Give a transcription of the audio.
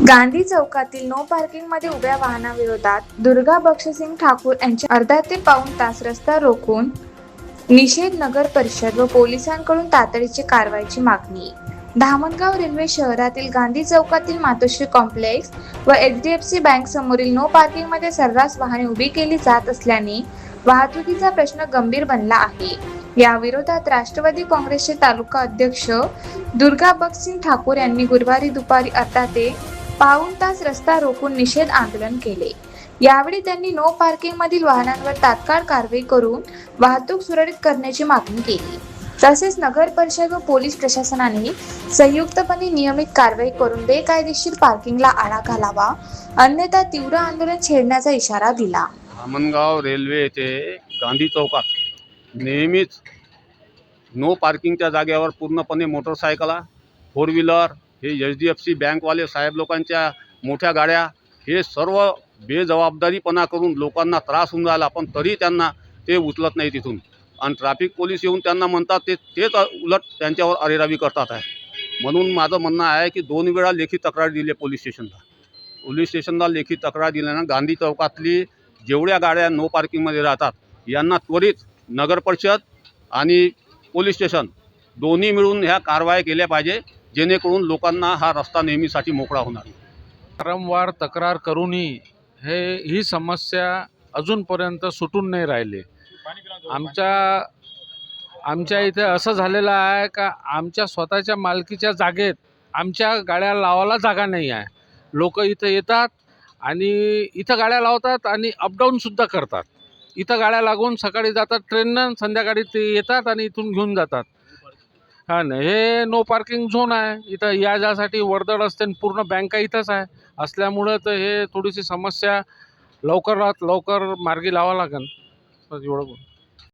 गांधी चौकातील नो पार्किंगमध्ये उभ्या वाहनाविरोधात दुर्गा बक्षसिंग ठाकूर यांच्या अर्धा ते पाऊण तास रस्ता रोखून निषेध. नगर परिषद व पोलिसांकडून तातडीची कारवाईची मागणी. धामणगाव रेल्वे शहरातील गांधी चौकातील मातोश्री कॉम्प्लेक्स व HDFC बँक समोरील नो पार्किंगमध्ये सर्रास वाहने उभी केली जात असल्याने वाहतुकीचा प्रश्न गंभीर बनला आहे. या विरोधात राष्ट्रवादी काँग्रेसचे तालुका अध्यक्ष दुर्गा बक्षसिंग ठाकूर यांनी गुरुवारी दुपारी अर्धा ते पाऊण तास रस्ता रोखून निषेध आंदोलन केले. यावेळी त्यांनी नो पार्किंग मधील वाहनांवर तात्काळ कारवाई करून वाहतूक सुरळीत करण्याची मागणी केली. तसेच नगर परिषद व पोलीस प्रशासनाने संयुक्तपणे नियमित कारवाई करून बेकायदेशीर पार्किंगला आळा घालावा, अन्यथा तीव्र आंदोलन छेडण्याचा इशारा दिला. धामणगाव रेल्वे येथे गांधी चौकात नेहमीच नो पार्किंगच्या जागेवर पूर्णपणे मोटरसायकला, फोर व्हीलर, हे HDFC बँकवाले साहेब लोकांच्या मोठ्या गाड्या, हे सर्व बेजबाबदारीपणा करून लोकांना त्रास होऊन राहिला, पण तरी त्यांना ते उचलत नाही तिथून. आणि ट्रॅफिक पोलीस येऊन त्यांना म्हणतात तेच उलट त्यांच्यावर अरेरावी करतात आहे. म्हणून माझं म्हणणं आहे की 2 वेळा लेखी तक्रार दिली पोलीस स्टेशनला लेखी तक्रार दिल्यानं गांधी चौकातली जेवढ्या गाड्या नो पार्किंगमध्ये राहतात यांना त्वरित नगर परिषद आणि पोलीस स्टेशन दोन्ही मिळून ह्या कारवाई केल्या पाहिजे, जेणेकरून लोकांना हा रस्ता नेहमीसाठी मोकळा होणार. वारंवार तक्रार करूनही ही समस्या अजूनपर्यंत सुटून नाही राहिली. आमच्या इथे असं झालेलं आहे का आमच्या स्वतःच्या मालकीच्या जागेत आमच्या गाड्या लावायला जागा नाही आहे. लोक इथं येतात आणि इथं गाड्या लावतात आणि अपडाऊनसुद्धा करतात. इथं गाड्या लागून सकाळी जातात ट्रेननं, संध्याकाळी ते येतात आणि इथून घेऊन जातात. हा ना, हे नो पार्किंग झोन आहे. इथं यासाठी वर्दळ असते, पूर्ण बँका इथंच आहे असल्यामुळं तर हे थोडीशी समस्या लवकरात लवकर मार्गी लावा लागेल. एवढं